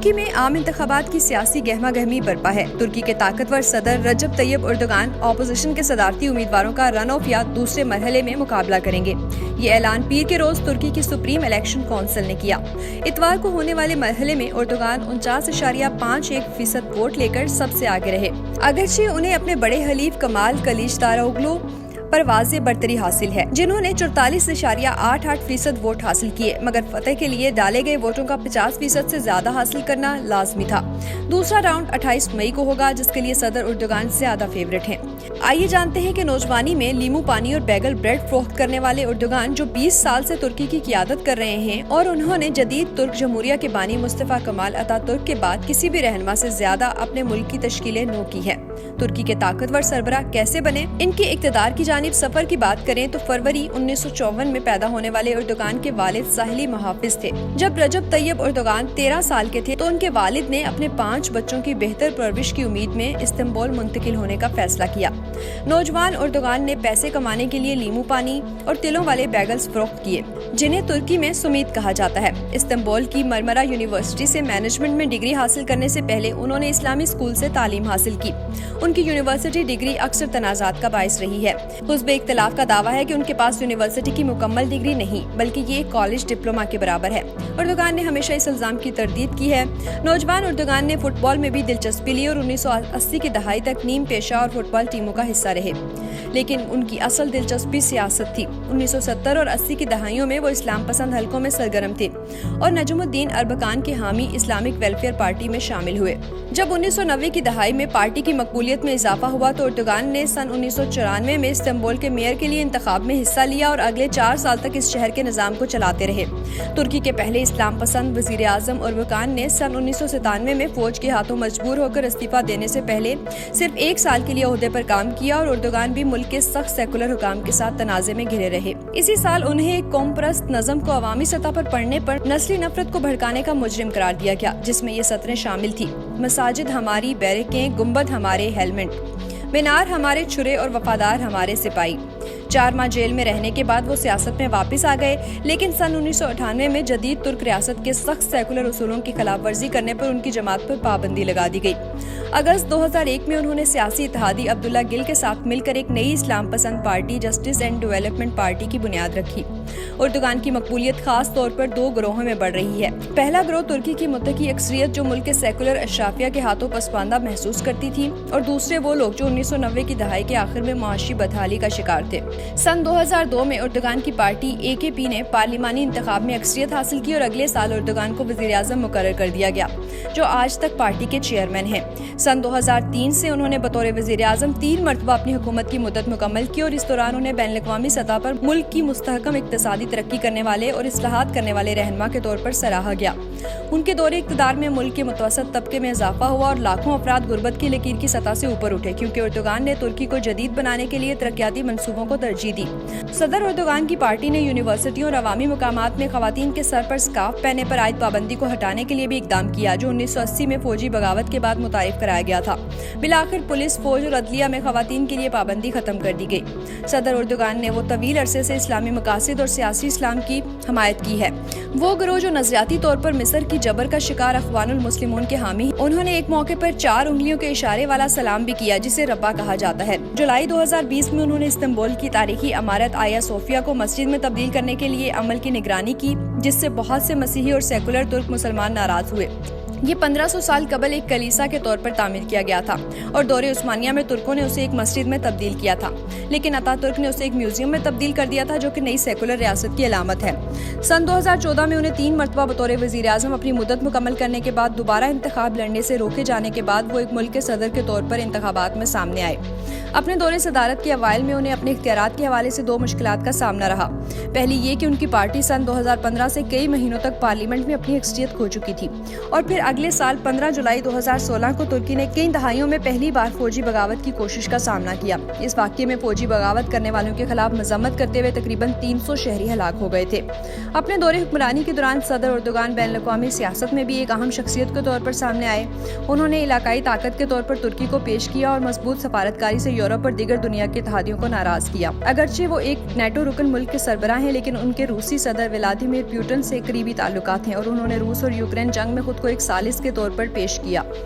ترکی میں عام انتخابات کی سیاسی گہما گہمی برپا ہے۔ ترکی کے طاقتور صدر رجب طیب اردوغان اپوزیشن کے صدارتی امیدواروں کا رن آف یا دوسرے مرحلے میں مقابلہ کریں گے۔ یہ اعلان پیر کے روز ترکی کی سپریم الیکشن کونسل نے کیا۔ اتوار کو ہونے والے مرحلے میں اردوغان 49.51% ووٹ لے کر سب سے آگے رہے، اگرچہ انہیں اپنے بڑے حلیف کمال کلیچداروغلو پر واضح برتری حاصل ہے، جنہوں نے 44.88% ووٹ حاصل کیے، مگر فتح کے لیے ڈالے گئے ووٹوں کا 50% سے زیادہ حاصل کرنا لازمی تھا۔ دوسرا راؤنڈ 28 مئی کو ہوگا، جس کے لیے صدر اردوغان زیادہ فیورٹ ہیں۔ آئیے جانتے ہیں کہ نوجوانی میں لیمو پانی اور بیگل بریڈ فروخت کرنے والے اردوغان، جو 20 سال سے ترکی کی قیادت کر رہے ہیں اور انہوں نے جدید ترک جمہوریہ کے بانی مصطفیٰ کمال اتا ترک کے بعد کسی بھی رہنما سے زیادہ اپنے ملک کی تشکیل نو کی ہے۔ ترکی کے طاقتور سربراہ کیسے بنے؟ ان کی اقتدار کی جانب سفر کی بات کریں تو فروری 1954 میں پیدا ہونے والے اردوغان کے والد ساحلی محافظ تھے۔ جب رجب طیب اردوغان 13 سال کے تھے تو ان کے والد نے اپنے 5 بچوں کی بہتر پرورش کی امید میں استنبول منتقل ہونے کا فیصلہ کیا۔ نوجوان اردوغان نے پیسے کمانے کے لیے لیمو پانی اور تلوں والے بیگلز فروخت کیے، جنہیں ترکی میں سمیت کہا جاتا ہے۔ استنبول کی مرمرا یونیورسٹی سے مینجمنٹ میں ڈگری حاصل کرنے سے پہلے انہوں نے اسلامی اسکول سے تعلیم حاصل کی۔ ان کی یونیورسٹی ڈگری اکثر تنازعات کا باعث رہی ہے۔ حزب اختلاف کا دعویٰ ہے کہ ان کے پاس یونیورسٹی کی مکمل ڈگری نہیں، بلکہ یہ ایک کالج ڈپلوما کے برابر ہے۔ اردوغان نے ہمیشہ اس الزام کی تردید کی ہے۔ نوجوان اردوغان نے فٹ بال میں بھی دلچسپی لی اور 1980 کی دہائی تک نیم پیشہ اور فٹ بال ٹیموں کا حصہ رہے، لیکن ان کی اصل دلچسپی سیاست تھی۔ 1970 اور 80 کی دہائیوں میں وہ اسلام پسند حلقوں میں سرگرم تھے اور نجم الدین اربکان کے حامی اسلامک ویلفیئر پارٹی میں شامل ہوئے۔ جب 1990 کی دہائی میں پارٹی کی مقبولیت میں اضافہ ہوا تو اردوغان نے سن 1994 میں استنبول کے میئر کے لیے انتخاب میں حصہ لیا اور اگلے 4 سال تک اس شہر کے نظام کو چلاتے رہے۔ ترکی کے پہلے اسلام پسند وزیر اعظم اربکان نے سن 1997 میں فوج کے ہاتھوں مجبور ہو کر استعفیٰ دینے سے پہلے صرف 1 سال کے لیے عہدے پر کام کیا اور اردوغان بھی ملک کے سخت سیکولر حکام کے ساتھ تنازع میں گھرے رہے۔ اسی سال انہیں ایک قوم پرست نظم کو عوامی سطح پر پڑھنے پر نسلی نفرت کو بھڑکانے کا مجرم قرار دیا گیا، جس میں یہ سطریں شامل تھی: مساجد ہماری بیرکیں، گنبد ہمارے ہیلمٹ، مینار ہمارے چھرے اور وفادار ہمارے سپاہی۔ 4 ماہ جیل میں رہنے کے بعد وہ سیاست میں واپس آ گئے، لیکن سن 1998 میں جدید ترک ریاست کے سخت سیکولر اصولوں کی خلاف ورزی کرنے پر ان کی جماعت پر پابندی لگا دی گئی۔ اگست 2001 میں انہوں نے سیاسی اتحادی عبداللہ گل کے ساتھ مل کر ایک نئی اسلام پسند party justice and development party کی بنیاد رکھی۔ اردوغان کی مقبولیت خاص طور پر 2 گروہوں میں بڑھ رہی ہے۔ پہلا گروہ ترکی کی متقی اکثریت جو ملک کے سیکولر اشرافیہ کے ہاتھوں پسماندہ محسوس کرتی تھی، اور دوسرے وہ لوگ جو 1990 کی دہائی کے آخر میں معاشی بدحالی کا شکار تھے۔ سن 2002 میں اردوغان کی پارٹی AKP نے پارلیمانی انتخاب میں اکثریت حاصل کی اور اگلے سال اردوغان کو وزیر اعظم مقرر کر دیا گیا، جو آج تک پارٹی کے چیئرمین ہیں۔ سن 2003 سے انہوں نے بطور وزیر اعظم 3 مرتبہ اپنی حکومت کی مدت مکمل کی اور اس دوران انہیں بین الاقوامی سطح پر ملک کی مستحکم اقتصادی ترقی کرنے والے اور اصلاحات کرنے والے رہنما کے طور پر سراہا گیا۔ ان کے دور اقتدار میں ملک کے متوسط طبقے میں اضافہ ہوا اور لاکھوں افراد غربت کی لکیر کی سطح سے اوپر اٹھے، کیونکہ اردوغان نے ترکی کو جدید بنانے کے لیے ترقیاتی منصوبوں کو ترجیح دی۔ صدر اردوغان کی پارٹی نے یونیورسٹیوں اور عوامی مقامات میں خواتین کے سر پر سکارف پہننے پر عائد پابندی کو ہٹانے کے لیے بھی اقدام کیا، جو 1980 میں فوجی بغاوت کے بعد متعارف کرایا گیا تھا۔ بالآخر پولیس، فوج اور عدلیہ میں خواتین کے لیے پابندی ختم کر دی گئی۔ صدر اردوغان نے وہ طویل عرصے سے اسلامی مقاصد اور سیاسی اسلام کی حمایت کی ہے۔ وہ گروہ جو نظریاتی طور پر مصر کی جبر کا شکار اخوان المسلمون کے حامی، انہوں نے ایک موقع پر 4 انگلیوں کے اشارے والا سلام بھی کیا، جسے ربا کہا جاتا ہے۔ جولائی 2020 میں انہوں نے استنبول کی تاریخی عمارت آیا صوفیہ کو مسجد میں تبدیل کرنے کے لیے عمل کی نگرانی کی، جس سے بہت سے مسیحی اور سیکولر ترک مسلمان ناراض ہوئے۔ یہ 1500 سال قبل ایک کلیسا کے طور پر تعمیر کیا گیا تھا اور دور عثمانیہ میں ترکوں نے اسے ایک مسجد میں تبدیل کیا تھا، لیکن اتا ترک نے اسے ایک میوزیم میں تبدیل کر دیا تھا، جو کہ نئی سیکولر ریاست کی علامت ہے۔ سن 2014 میں انہیں 3 مرتبہ بطور وزیر اعظم اپنی مدت مکمل کرنے کے بعد دوبارہ انتخاب لڑنے سے روکے جانے کے بعد وہ ایک ملک کے صدر کے طور پر انتخابات میں سامنے آئے۔ اپنے دور صدارت کے اوائل میں انہیں اپنے اختیارات کے حوالے سے 2 مشکلات کا سامنا رہا۔ پہلی یہ کہ ان کی پارٹی سن 2015 سے کئی مہینوں تک پارلیمنٹ میں اپنی اکثریت کھو چکی تھی، اور پھر اگلے سال 15 جولائی 2016 کو ترکی نے کئی دہائیوں میں پہلی بار فوجی بغاوت کی کوشش کا سامنا کیا۔ اس واقعے میں فوجی بغاوت کرنے والوں کے خلاف مذمت کرتے ہوئے تقریباً 300 شہری ہلاک ہو گئے تھے۔ اپنے دور حکمرانی کے دوران صدر اردوغان بین الاقوامی سیاست میں بھی ایک اہم شخصیت کے طور پر سامنے آئے۔ انہوں نے علاقائی طاقت کے طور پر ترکی کو پیش کیا اور مضبوط سفارتکاری سے یورپ اور دیگر دنیا کے اتحادیوں کو ناراض کیا۔ اگرچہ وہ ایک نیٹو رکن ملک کے سربراہ ہیں، لیکن ان کے روسی صدر ولادیمیر پوٹن سے قریبی تعلقات ہیں اور انہوں نے روس اور یوکرین جنگ میں خود کو ایک سالم ثالث کے طور پر پیش کیا۔